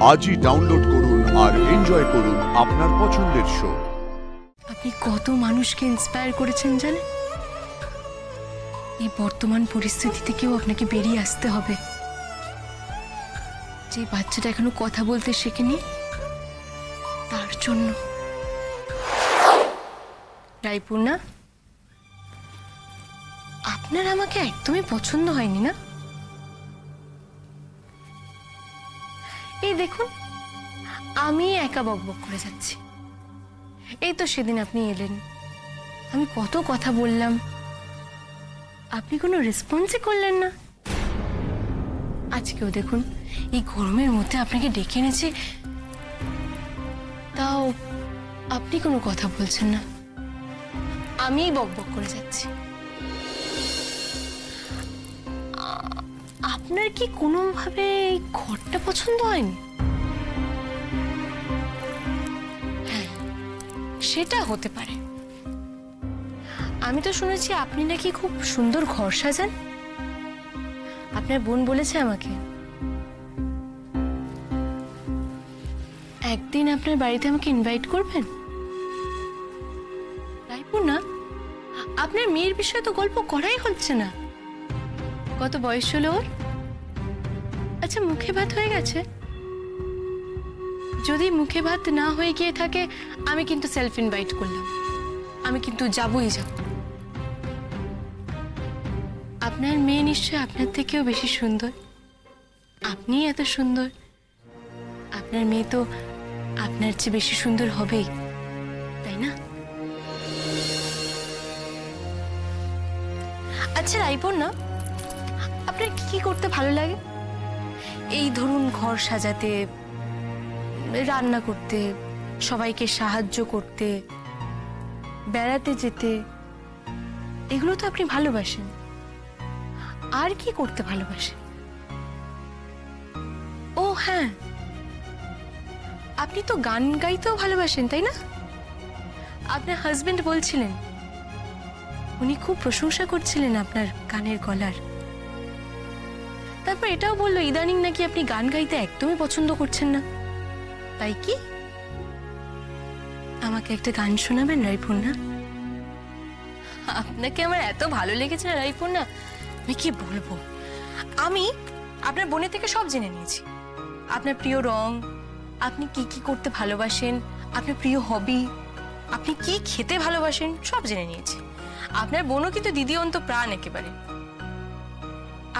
আজই ডাউনলোড করুন আর এনজয় করুন আপনার পছন্দের শো। আপনি কত মানুষকে ইন্সপায়ার করেছেন জানেন? এই বর্তমান পরিস্থিতি থেকেও আপনাকে বেরিয়ে আসতে হবে। যে বাচ্চাটা এখনো কথা বলতে শেখেনি, তার জন্য। রায়পূর্ণা, আপনার আমাকে একদমই পছন্দ হয়নি না? এই দেখুন, আমি একা বকবক করে যাচ্ছি। এই তো সেদিন আপনি এলেন, আমি কত কথা বললাম, আপনি কোনো রেসপন্সই করলেন না। আজকেও দেখুন, এই গরমের মধ্যে আপনাকে ডেকে এনেছি, তাও আপনি কোনো কথা বলছেন না। আমিই বকবক করে যাচ্ছি। আপনার কি কোনোভাবে এই ঘরটা পছন্দ হয়নি? হ্যাঁ, সেটা হতে পারে। আমি তো শুনেছি আপনি নাকি খুব সুন্দর ঘর সাজান। আপনার বোন বলেছে আমাকে। একদিন আপনার বাড়িতে আমাকে ইনভাইট করবেন? রায়পূর্ণা, আপনার মেয়ের বিষয়ে তো গল্প করাই হচ্ছে না। কত বয়স হলো ওর? আচ্ছা, মুখে ভাত হয়ে গেছে? যদি মুখে ভাত না হয়ে গিয়ে থাকে, আমি কিন্তু সেলফ ইনভাইট করলাম। আমি কিন্তু যাবই যাব। আপনার মেয়ে নিশ্চয়ই আপনার থেকেও বেশি সুন্দর। আপনি এত সুন্দর, আপনার মেয়ে তো আপনার চেয়ে বেশি সুন্দর হবেই, তাই না? আচ্ছা রায়পূর্ণা, আপনার কি করতে ভালো লাগে? এই ধরুন, ঘর সাজাতে, রান্না করতে, সবাইকে সাহায্য করতে, বেড়াতে যেতে, এগুলো তো আপনি ভালোবাসেন। আর কি করতে ভালোবাসেন? ও হ্যাঁ, আপনি তো গান গাইতেও ভালোবাসেন, তাই না? আপনার হাজবেন্ড বলছিলেন, উনি খুব প্রশংসা করছিলেন আপনার গানের গলার। তারপর এটাও বললো ইদানিং নাকি আপনি গান গাইতে একদমই পছন্দ করছেন না। তাই কি? আমাকে একটা গান শোনাবেন রায়পূর্ণা? আপনাকে আমার এত ভালো লেগেছে না রায়পূর্ণা, আমি কি বলবো। আমি আপনার বোনের থেকে সব জেনে নিয়েছি। আপনার প্রিয় রং, আপনি কি কি করতে ভালোবাসেন, আপনার প্রিয় হবি, আপনি কি খেতে ভালোবাসেন, সব জেনে নিয়েছি। আপনার বোনও কিন্তু দিদি অন্ত প্রাণ একেবারে।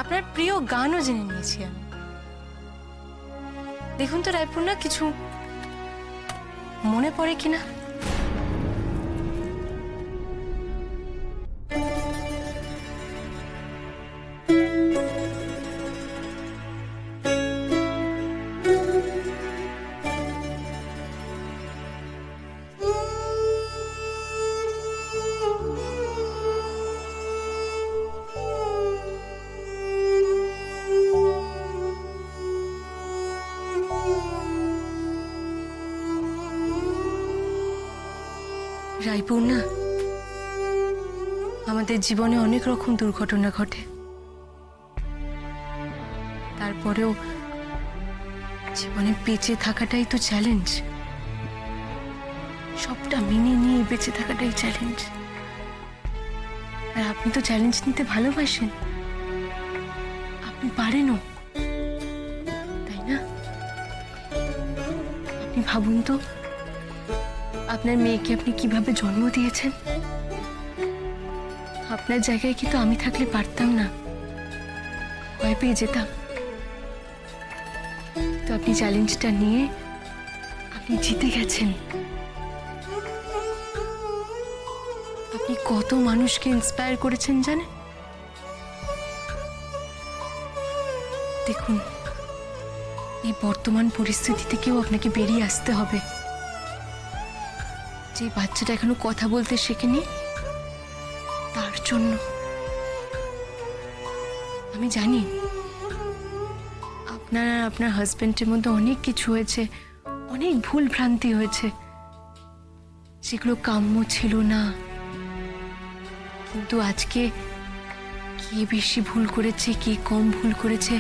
আপনার প্রিয় গানও জেনে নিয়েছি আমি। দেখুন তো রায়পূর্ণা, কিছু মনে পড়ে কিনা? রায়পূর্ণা, আমাদের জীবনে অনেক রকম দুর্ঘটনা ঘটে, তারপরেও জীবনে বেঁচে থাকাটাই তো চ্যালেঞ্জ। সবটা মেনে নিয়ে বেঁচে থাকাটাই চ্যালেঞ্জ। আর আপনি তো চ্যালেঞ্জ নিতে ভালোবাসেন, আপনি পারেনও, তাই না? আপনি ভাবুন তো, আপনার মেয়েকে আপনি কিভাবে জন্ম দিয়েছেন। আপনার জায়গায় কিন্তু আমি থাকলে পারতাম না, ভয় পেয়ে যেতাম। তো আপনি চ্যালেঞ্জটা নিয়ে আপনি জিতে গেছেন। আপনি কত মানুষকে ইন্সপায়ার করেছেন জানেন? দেখুন, এই বর্তমান পরিস্থিতি থেকেও আপনাকে বেরিয়ে আসতে হবে। যে বাচ্চাটা এখনো কথা বলতে শেখেনি, তার জন্য। আমি জানি আপনার আর আপনার হাজবেন্ডের মধ্যে অনেক কিছু হয়েছে, অনেক ভুল ভ্রান্তি হয়েছে, যেগুলো কাম্য ছিল না। কিন্তু আজকে কে বেশি ভুল করেছে, কে কম ভুল করেছে,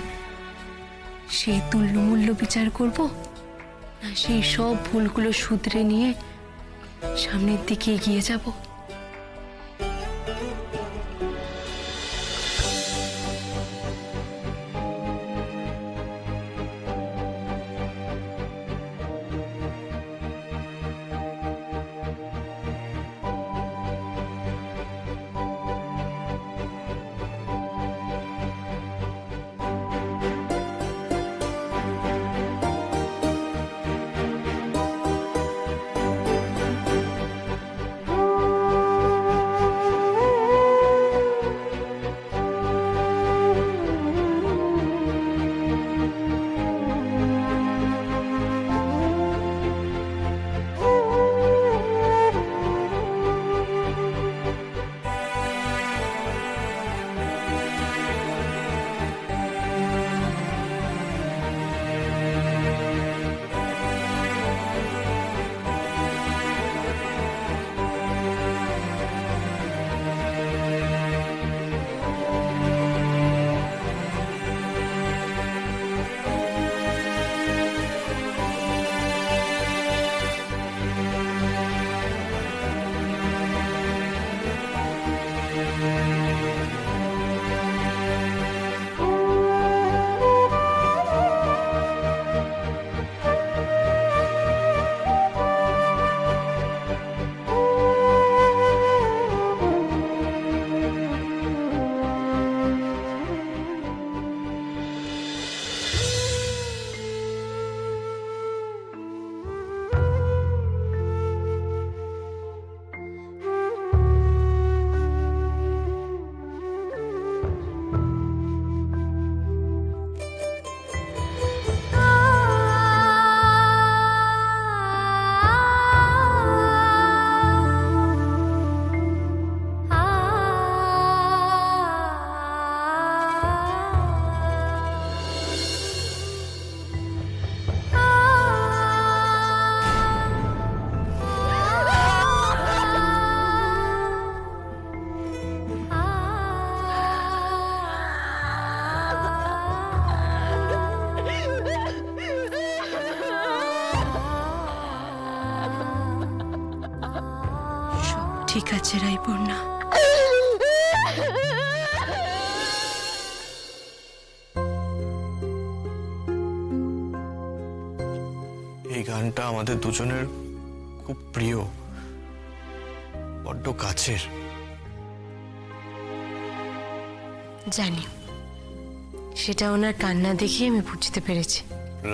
সেই তুল্যমূল্য বিচার করব না সেই সব ভুলগুলো শুধরে নিয়ে সামনের দিকে এগিয়ে যাব। ঠিক আছে রাইপূর্ণা, এই গানটা আমাদের দুজনের খুব প্রিয়, বড্ড কাছের। জানি, সেটা ওনার কান্না দেখে আমি বুঝতে পেরেছি।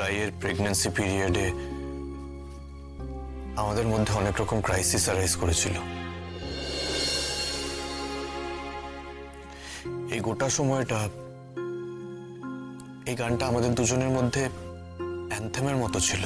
রাইয়ের প্রেগন্যান্সি পিরিয়ডে আমাদের মধ্যে অনেক রকম ক্রাইসিস অ্যারাইজ করেছিল। এই গোটা সময়টা এই গানটা আমাদের দুজনের মধ্যে অ্যান্থেমের মতো ছিল।